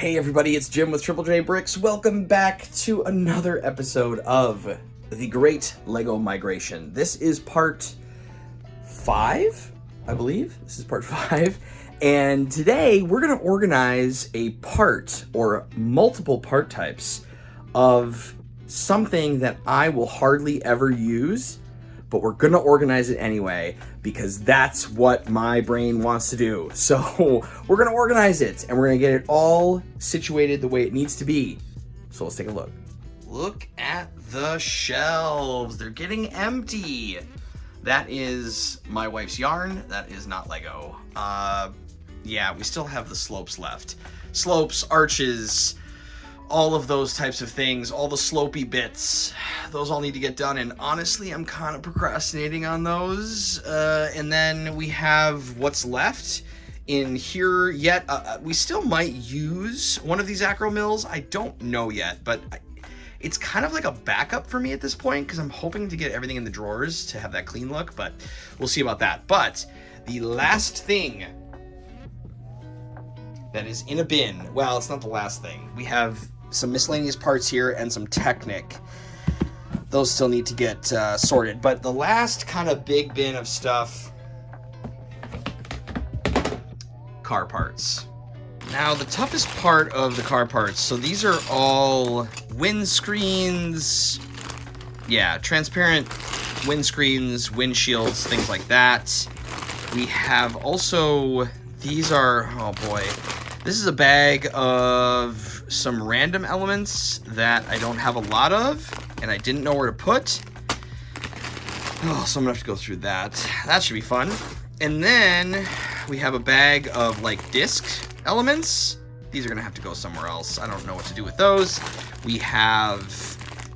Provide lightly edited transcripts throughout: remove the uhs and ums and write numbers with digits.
Hey everybody, it's Jim with Triple J Bricks. Welcome back to another episode of the Great Lego Migration. This is part 5, I believe. This is part 5. And today we're going to organize a part or multiple part types of something that I will hardly ever use, but we're going to organize it anyway because that's what my brain wants to do. So we're going to organize it and we're going to get it all situated the way it needs to be. So let's take a look. Look at the shelves. They're getting empty. That is my wife's yarn. That is not Lego. Yeah, we still have the slopes left. Slopes, arches, all of those types of things, all the slopey bits, those all need to get done, and honestly, I'm kind of procrastinating on those. And then we have what's left in here yet. We still might use one of these acro mills. I don't know yet, but it's kind of like a backup for me at this point because I'm hoping to get everything in the drawers to have that clean look, but we'll see about that. But the last thing that is in a bin, well, it's not the last thing. We have some miscellaneous parts here and some Technic. Those still need to get sorted. But the last kind of big bin of stuff, car parts. Now, the toughest part of the car parts, so these are all windscreens, yeah, transparent windscreens, windshields, things like that. We have also, these are, oh boy, this is a bag of some random elements that I don't have a lot of, and I didn't know where to put. Oh, so I'm gonna have to go through that. That should be fun. And then we have a bag of like disc elements. These are gonna have to go somewhere else. I don't know what to do with those. We have,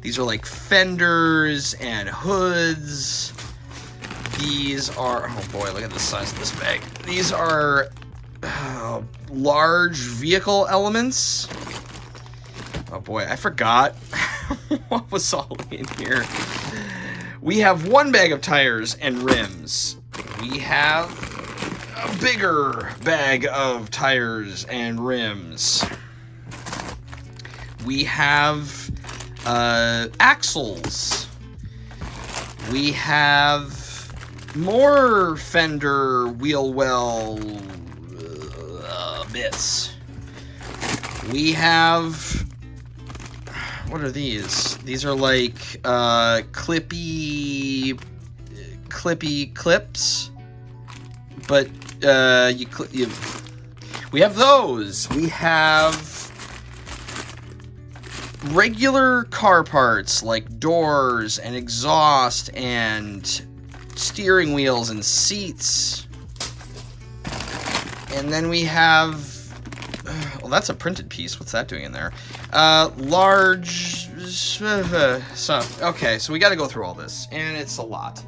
these are like fenders and hoods. These are, oh boy, look at the size of this bag. These are large vehicle elements. Oh boy, I forgot what was all in here. We have one bag of tires and rims. We have a bigger bag of tires and rims. We have axles. We have more fender wheel well bits. We have, what are these? These are like clippy clips, but we have those. We have regular car parts like doors and exhaust and steering wheels and seats. And then we have, well, that's a printed piece. What's that doing in there? Large stuff. Okay, so we got to go through all this, and it's a lot.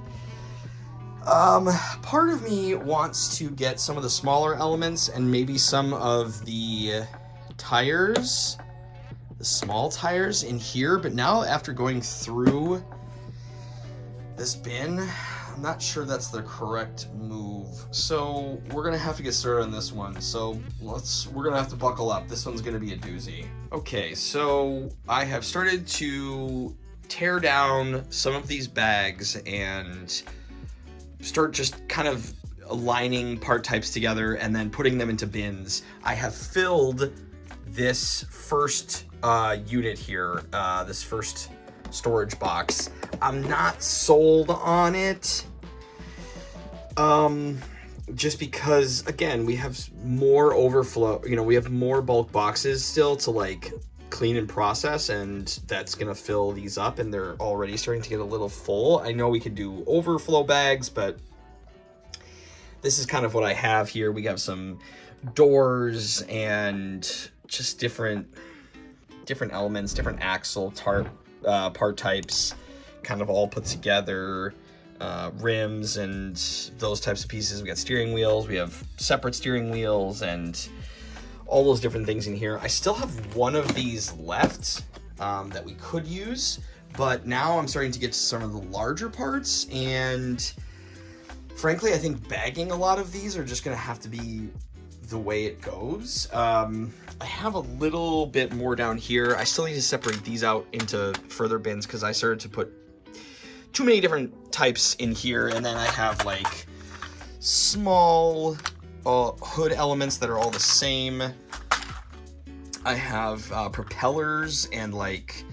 Part of me wants to get some of the smaller elements and maybe some of the tires, the small tires in here, but now after going through this bin, I'm not sure that's the correct move. So we're gonna have to get started on this one. So we're gonna have to buckle up. This one's gonna be a doozy. Okay, so I have started to tear down some of these bags and start just kind of aligning part types together and then putting them into bins. I have filled this first unit here, this first storage box. I'm not sold on it. Just because, again, we have more overflow, we have more bulk boxes still to like clean and process, and that's gonna fill these up, and they're already starting to get a little full. I know we could do overflow bags, but this is kind of what I have here. We have some doors and just different elements, different axle part types, kind of all put together. Rims and those types of pieces. We got steering wheels. We have separate steering wheels and all those different things in here. I still have one of these left that we could use, but now I'm starting to get to some of the larger parts, and frankly, I think bagging a lot of these are just going to have to be the way it goes. I have a little bit more down here. I still need to separate these out into further bins because I started to put too many different types in here, and then I have like small hood elements that are all the same. I have propellers and like,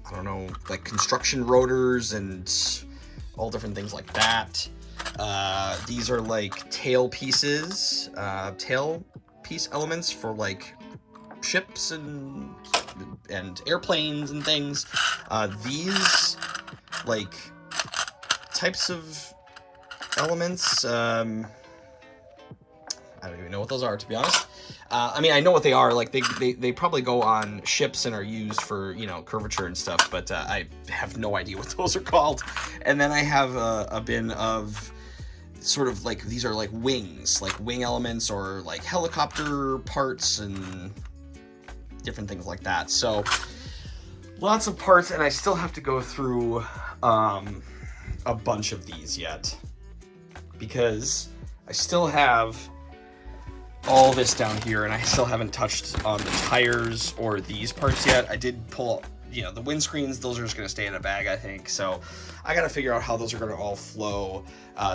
I don't know, like construction rotors and all different things like that. These are like tail pieces, tail piece elements for like ships and airplanes and things. These like types of elements, I don't even know what those are, to be honest. I mean, I know what they are. Like they probably go on ships and are used for, you know, curvature and stuff, but I have no idea what those are called. And then I have a bin of sort of like, these are like wings, like wing elements or like helicopter parts and different things like that. So lots of parts, and I still have to go through a bunch of these yet because I still have all this down here, and I still haven't touched on the tires or these parts yet. I did pull, you know, the windscreens, those are just going to stay in a bag, I think. So I got to figure out how those are going to all flow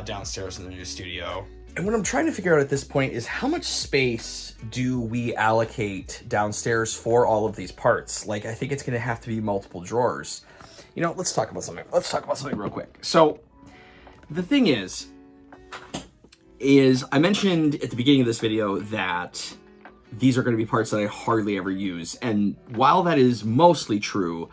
downstairs in the new studio. And what I'm trying to figure out at this point is how much space do we allocate downstairs for all of these parts? Like, I think it's going to have to be multiple drawers. You know, let's talk about something. Let's talk about something real quick. So the thing is I mentioned at the beginning of this video that these are going to be parts that I hardly ever use. And while that is mostly true,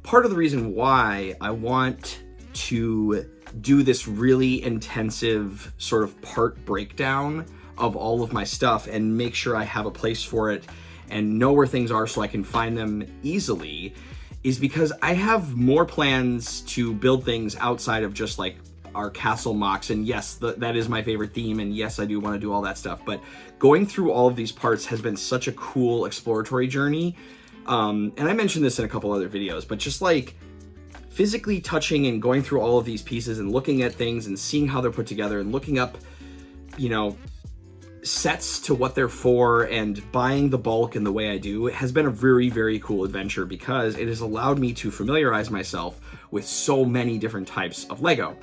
part of the reason why I want to do this really intensive sort of part breakdown of all of my stuff and make sure I have a place for it and know where things are so I can find them easily is because I have more plans to build things outside of just like our castle mocks, and yes, that is my favorite theme, and yes, I do want to do all that stuff, but going through all of these parts has been such a cool exploratory journey, and I mentioned this in a couple other videos, but just like physically touching and going through all of these pieces and looking at things and seeing how they're put together and looking up, you know, sets to what they're for and buying the bulk in the way I do has been a very, very cool adventure because it has allowed me to familiarize myself with so many different types of Lego.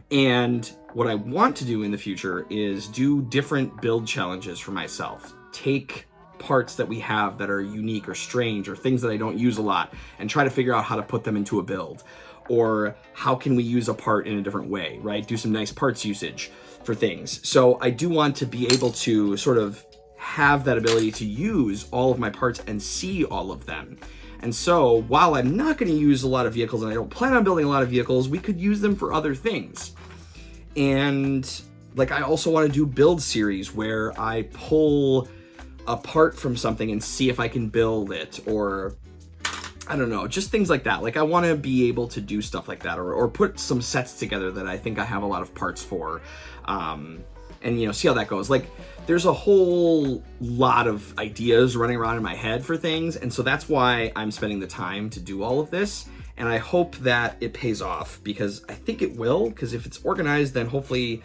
And what I want to do in the future is do different build challenges for myself. Take parts that we have that are unique or strange or things that I don't use a lot and try to figure out how to put them into a build. Or how can we use a part in a different way, right? Do some nice parts usage for things. So I do want to be able to sort of have that ability to use all of my parts and see all of them. And so while I'm not going to use a lot of vehicles and I don't plan on building a lot of vehicles, we could use them for other things. And like, I also want to do build series where I pull a part from something and see if I can build it, or I don't know, just things like that. Like, I want to be able to do stuff like that, or put some sets together that I think I have a lot of parts for, and, you know, see how that goes. Like, there's a whole lot of ideas running around in my head for things, and so that's why I'm spending the time to do all of this, and I hope that it pays off, because I think it will, because if it's organized, then hopefully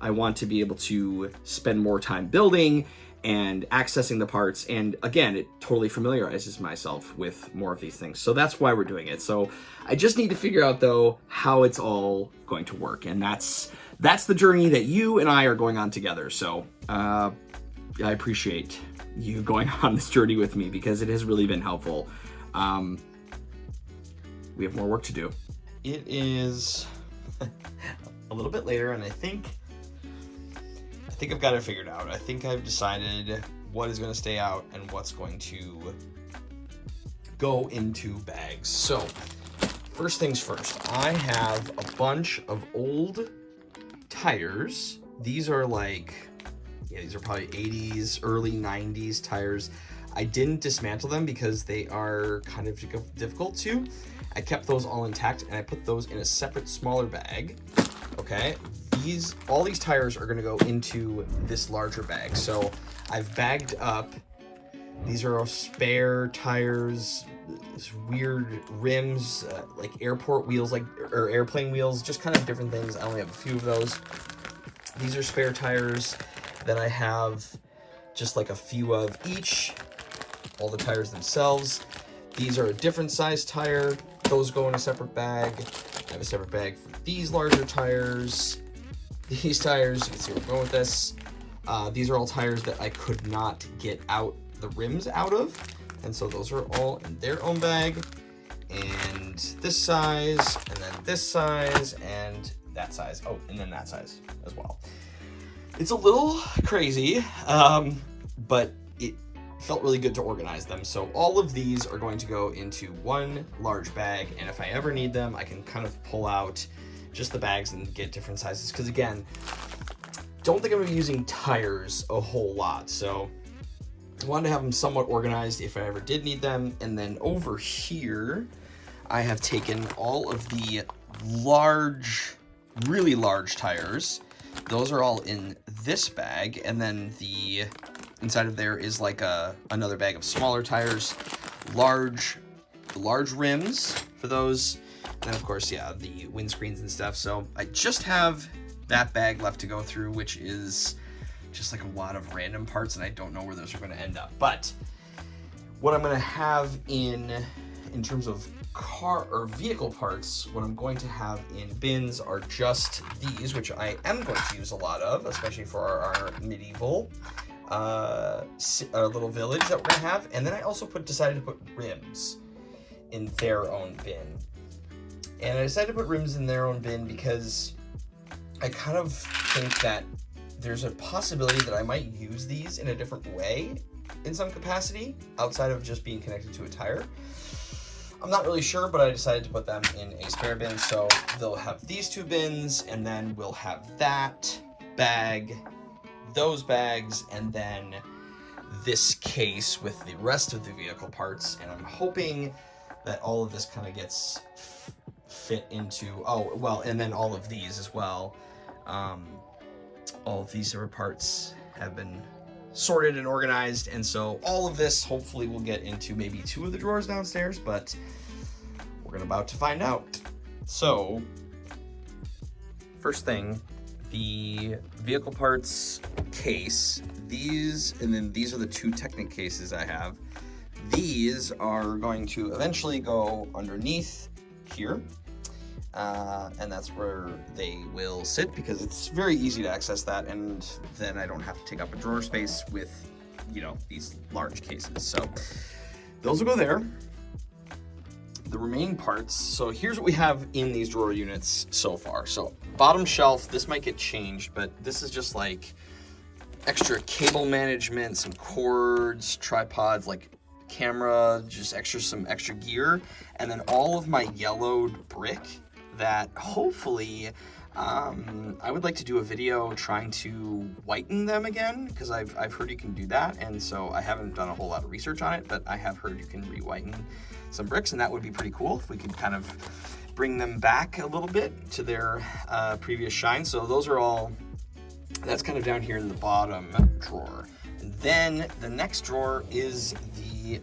I want to be able to spend more time building and accessing the parts, and again, it totally familiarizes myself with more of these things. So that's why we're doing it. So I just need to figure out, though, how it's all going to work, and that's the journey that you and I are going on together. So I appreciate you going on this journey with me, because it has really been helpful. We have more work to do. It is a little bit later, and I think I've got it figured out. I think I've decided what is going to stay out and what's going to go into bags. So, first things first, I have a bunch of old tires. These are like, yeah, these are probably 80s, early 90s tires. I didn't dismantle them because they are kind of difficult to. I kept those all intact, and I put those in a separate, smaller bag. Okay, all these tires are gonna go into this larger bag. So I've bagged up, these are all spare tires, weird rims, like airport wheels, or airplane wheels, just kind of different things. I only have a few of those. These are spare tires. Then I have just like a few of each. All the tires themselves. These are a different size tire. Those go in a separate bag. I have a separate bag for these larger tires. These tires, you can see where I'm going with this. These are all tires that I could not get out the rims out of. And so those are all in their own bag. And this size, and then this size, and that size. Oh, and then that size as well. It's a little crazy, but it felt really good to organize them. So all of these are going to go into one large bag, and if I ever need them, I can kind of pull out just the bags and get different sizes. Because again, don't think I'm gonna be using tires a whole lot. So I wanted to have them somewhat organized if I ever did need them. And then over here, I have taken all of the large, really large tires. Those are all in this bag. And then the inside of there is like another bag of smaller tires, large rims for those. And then of course, yeah, the windscreens and stuff. So I just have that bag left to go through, which is just like a lot of random parts, and I don't know where those are going to end up. But what I'm going to have in terms of car or vehicle parts, what I'm going to have in bins are just these, which I am going to use a lot of, especially for our medieval little village that we're going to have. And then I also decided to put rims in their own bin. And I decided to put rims in their own bin because I kind of think that there's a possibility that I might use these in a different way in some capacity outside of just being connected to a tire. I'm not really sure, but I decided to put them in a spare bin. So they'll have these two bins, and then we'll have that bag, those bags, and then this case with the rest of the vehicle parts. And I'm hoping that all of this kind of gets fit into, oh, well, and then all of these as well. All of these separate parts have been sorted and organized, and so all of this hopefully will get into maybe 2 of the drawers downstairs, but we're about to find out. So first thing, the vehicle parts case, these, and then these are the 2 Technic cases I have. These are going to eventually go underneath here, and that's where they will sit because it's very easy to access that, and then I don't have to take up a drawer space with, you know, these large cases. So those will go there. The remaining parts, so here's what we have in these drawer units so far. So bottom shelf, this might get changed, but this is just like extra cable management, some cords, tripods, like camera, just some extra gear, and then all of my yellowed brick that hopefully I would like to do a video trying to whiten them again, because I've heard you can do that, and so I haven't done a whole lot of research on it, but I have heard you can re-whiten some bricks, and that would be pretty cool if we could kind of bring them back a little bit to their previous shine. So those are all, that's kind of down here in the bottom drawer. And then the next drawer is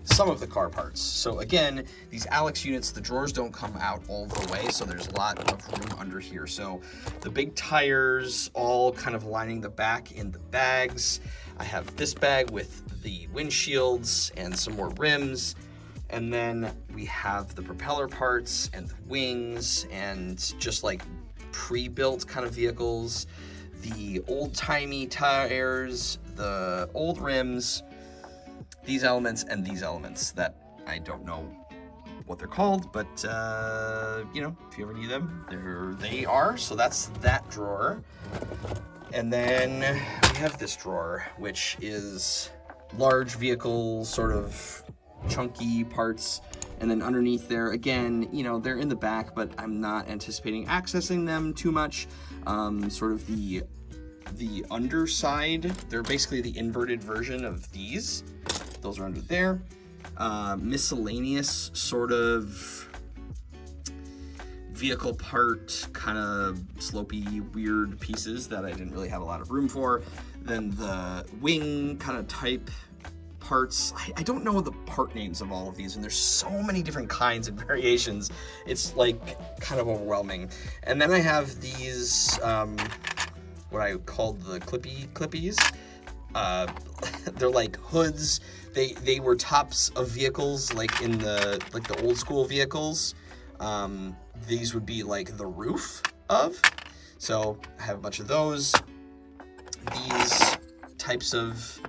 some of the car parts. So again, these Alex units, the drawers don't come out all the way, so there's a lot of room under here. So the big tires all kind of lining the back in the bags. I have this bag with the windshields and some more rims. And then we have the propeller parts and the wings and just like pre-built kind of vehicles, the old-timey tires, the old rims, these elements, and these elements that I don't know what they're called, but you know, if you ever need them, there they are. So that's that drawer. And then we have this drawer, which is large vehicle, sort of chunky parts. And then underneath there, again, you know, they're in the back, but I'm not anticipating accessing them too much. Sort of the underside, they're basically the inverted version of these. Those are under there. Miscellaneous sort of vehicle part, kind of slopey, weird pieces that I didn't really have a lot of room for. Then the wing kind of type parts. I don't know the part names of all of these, and there's so many different kinds and variations. It's like kind of overwhelming. And then I have these, what I called the clippies. they're like hoods. They were tops of vehicles, like in the old school vehicles. These would be like the roof of. So I have a bunch of those. These types of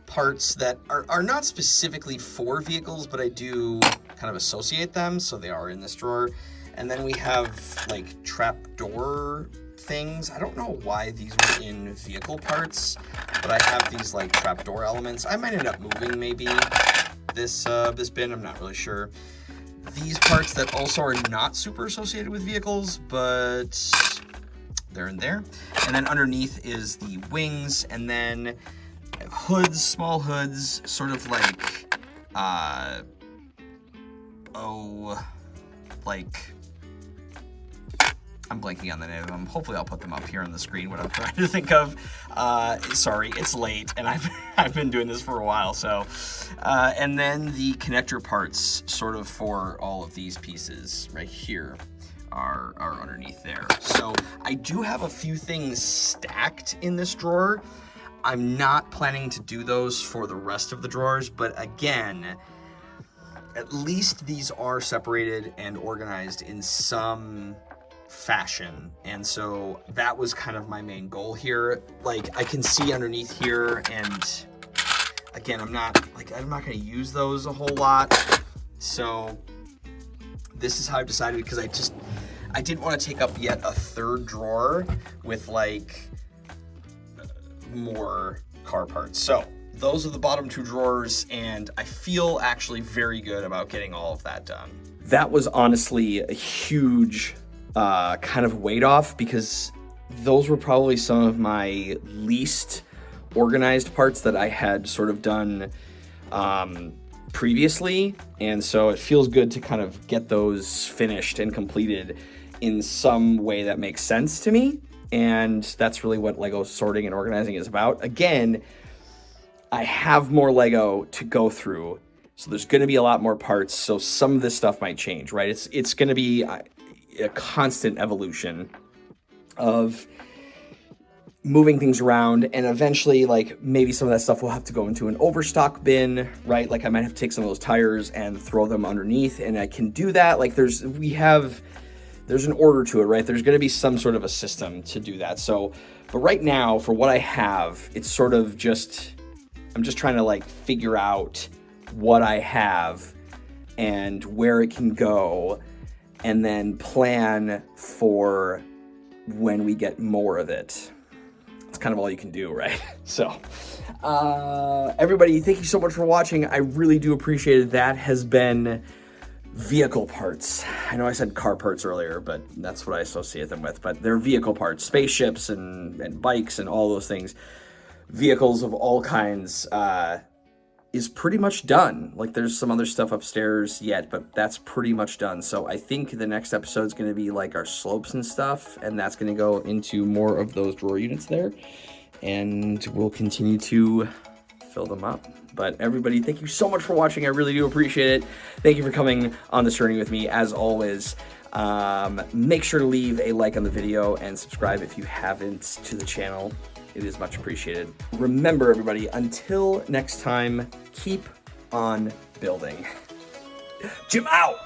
parts that are not specifically for vehicles, but I do kind of associate them, so they are in this drawer. And then we have like trapdoor things. I don't know why these were in vehicle parts, but I have these like trapdoor elements. I might end up moving maybe this bin, I'm not really sure. These parts that also are not super associated with vehicles, but they're in there. And then underneath is the wings, and then hoods, small hoods, sort of like, I'm blanking on the name of them. Hopefully I'll put them up here on the screen, what I'm trying to think of. Sorry, it's late, and I've been doing this for a while, so. And then the connector parts, sort of for all of these pieces right here, are underneath there. So I do have a few things stacked in this drawer. I'm not planning to do those for the rest of the drawers, but again, at least these are separated and organized in some fashion. And so that was kind of my main goal here. Like, I can see underneath here, and again, I'm not gonna use those a whole lot. So this is how I've decided, because I didn't want to take up yet a third drawer with like more car parts. So those are the bottom two drawers, and I feel actually very good about getting all of that done. That was honestly a huge kind of weight off, because those were probably some of my least organized parts that I had sort of done previously, and so it feels good to kind of get those finished and completed in some way that makes sense to me. And that's really what Lego sorting and organizing is about. Again, I have more Lego to go through, so there's going to be a lot more parts, so some of this stuff might change, right? It's going to be a constant evolution of moving things around, and eventually, like, maybe some of that stuff will have to go into an overstock bin, right? Like, I might have to take some of those tires and throw them underneath, and I can do that. Like, there's an order to it, right? There's going to be some sort of a system to do that. So, but right now, for what I have, it's sort of just, I'm just trying to like figure out what I have and where it can go, and then plan for when we get more of it. It's kind of all you can do, right? So, everybody, thank you so much for watching. I really do appreciate it. That has been vehicle parts. I know I said car parts earlier, but that's what I associate them with. But they're vehicle parts, spaceships and bikes and all those things. Vehicles of all kinds is pretty much done. Like, there's some other stuff upstairs yet, but that's pretty much done. So I think the next episode is going to be like our slopes and stuff, and that's going to go into more of those drawer units there, and we'll continue to fill them up. But everybody, thank you so much for watching. I really do appreciate it. Thank you for coming on this journey with me, as always. Make sure to leave a like on the video and subscribe if you haven't to the channel. It is much appreciated. Remember, everybody, until next time, keep on building. Jim out!